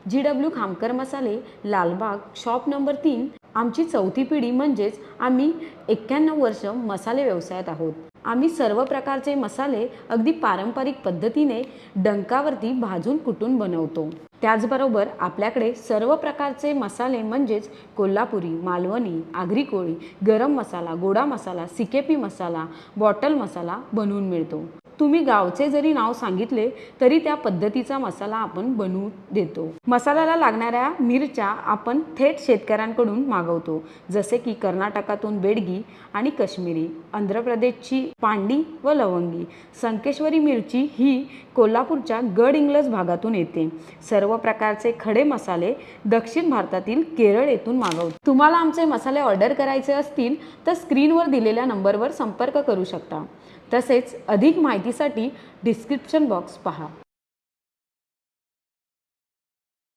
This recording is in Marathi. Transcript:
GW खामकर मसाले, लालबाग, शॉप नंबर 3। आमची चौथी पिढी म्हणजेच आम्ही 91 वर्ष मसाले व्यवसायात आहोत। आम्ही सर्व प्रकारचे मसाले अगदी पारंपरिक पद्धतीने डंकावरती भाजून कुटून बनवतो। त्याचबरोबर आपल्याकडे सर्व प्रकारचे मसाले म्हणजेच कोल्हापुरी, मालवणी, आगरी कोळी, गरम मसाला, गोडा मसाला, CKP मसाला, बॉटल मसाला बनवून मिळतो। तुम्ही गावचे जरी नाव सांगितले तरी त्या पद्धतीचा मसाला आपण बनवून देतो। मसाल्याला लागणाऱ्या मिरच्या आपण थेट शेतकऱ्यांकडून मागवतो, जसे की कर्नाटकातून बेडगी आणि काश्मीरी, आंध्र प्रदेशची पांडी व लवंगी, संकेश्वरी मिरची ही कोल्हापूरच्या गडहिंग्लज भागातून येते। सर्व प्रकारचे खडे मसाले दक्षिण भारतातील केरळ येथून मागवतो। तुम्हाला आमचे मसाले ऑर्डर करायचे असतील तर स्क्रीनवर दिलेल्या नंबरवर संपर्क करू शकता। तसेच अधिक माहितीसाठी डिस्क्रिप्शन बॉक्स पहा।